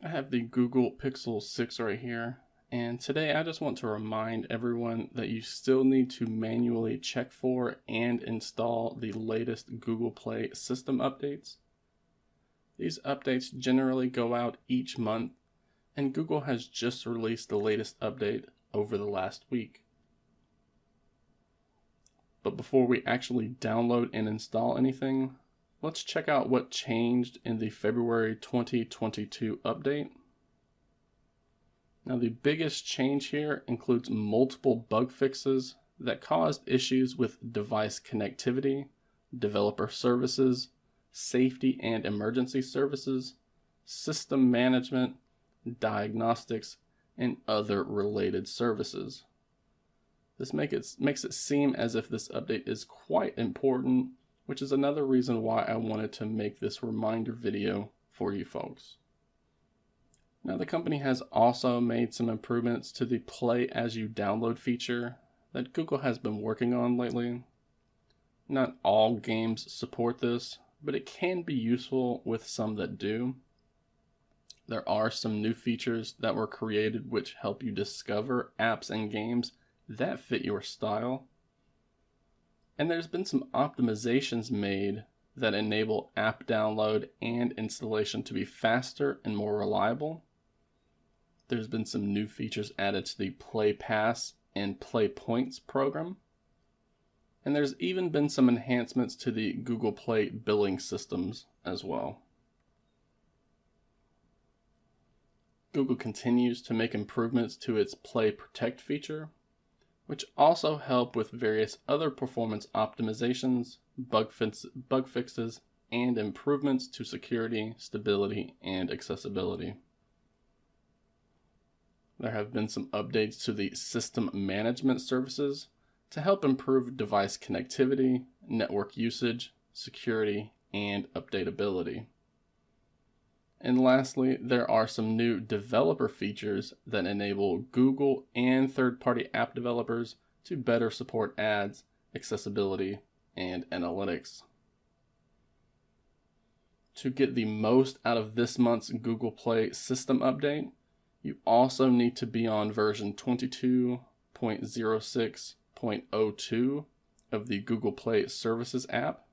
I have the Google Pixel 6 right here, and today I just want to remind everyone that you still need to manually check for and install the latest Google Play system updates. These updates generally go out each month, and Google has just released the latest update over the last week. But before we actually download and install anything, let's check out what changed in the February 2022 update. Now, the biggest change here includes multiple bug fixes that caused issues with device connectivity, developer services, safety and emergency services, system management, diagnostics, and other related services. This makes it seem as if this update is quite important, which is another reason why I wanted to make this reminder video for you folks. Now, the company has also made some improvements to the Play as you download feature that Google has been working on lately. Not all games support this, but it can be useful with some that do. There are some new features that were created which help you discover apps and games that fit your style. And there's been some optimizations made that enable app download and installation to be faster and more reliable. There's been some new features added to the Play Pass and Play Points program. And there's even been some enhancements to the Google Play billing systems as well. Google continues to make improvements to its Play Protect feature, which also help with various other performance optimizations, bug fixes, and improvements to security, stability, and accessibility. There have been some updates to the system management services to help improve device connectivity, network usage, security, and updatability. And lastly, there are some new developer features that enable Google and third-party app developers to better support ads, accessibility, and analytics. To get the most out of this month's Google Play system update, you also need to be on version 22.06.02 of the Google Play Services app,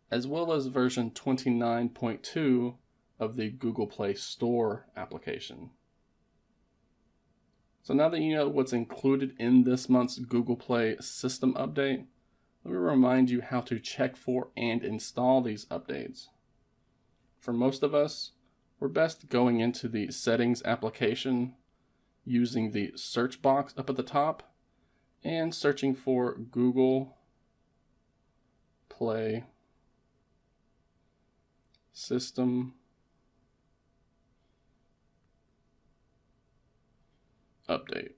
as well as version 29.2 of the Google Play Store application. So now that you know what's included in this month's Google Play system update, let me remind you how to check for and install these updates. For most of us, we're best going into the Settings application, using the search box up at the top, and searching for Google Play System Update.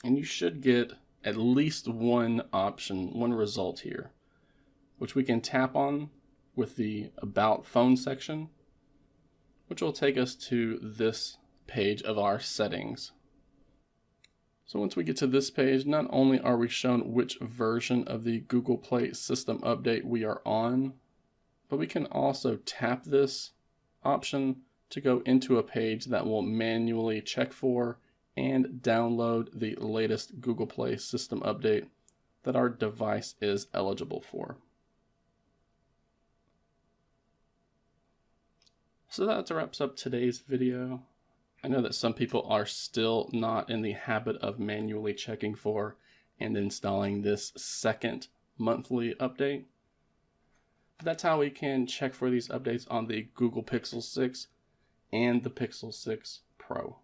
And you should get at least one option, one result here, which we can tap on with the About Phone section, which will take us to this page of our settings. So once we get to this page, not only are we shown which version of the Google Play system update we are on, but we can also tap this option to go into a page that will manually check for and download the latest Google Play system update that our device is eligible for. So that wraps up today's video. I know that some people are still not in the habit of manually checking for and installing this second monthly update. That's how we can check for these updates on the Google Pixel 6 and the Pixel 6 Pro.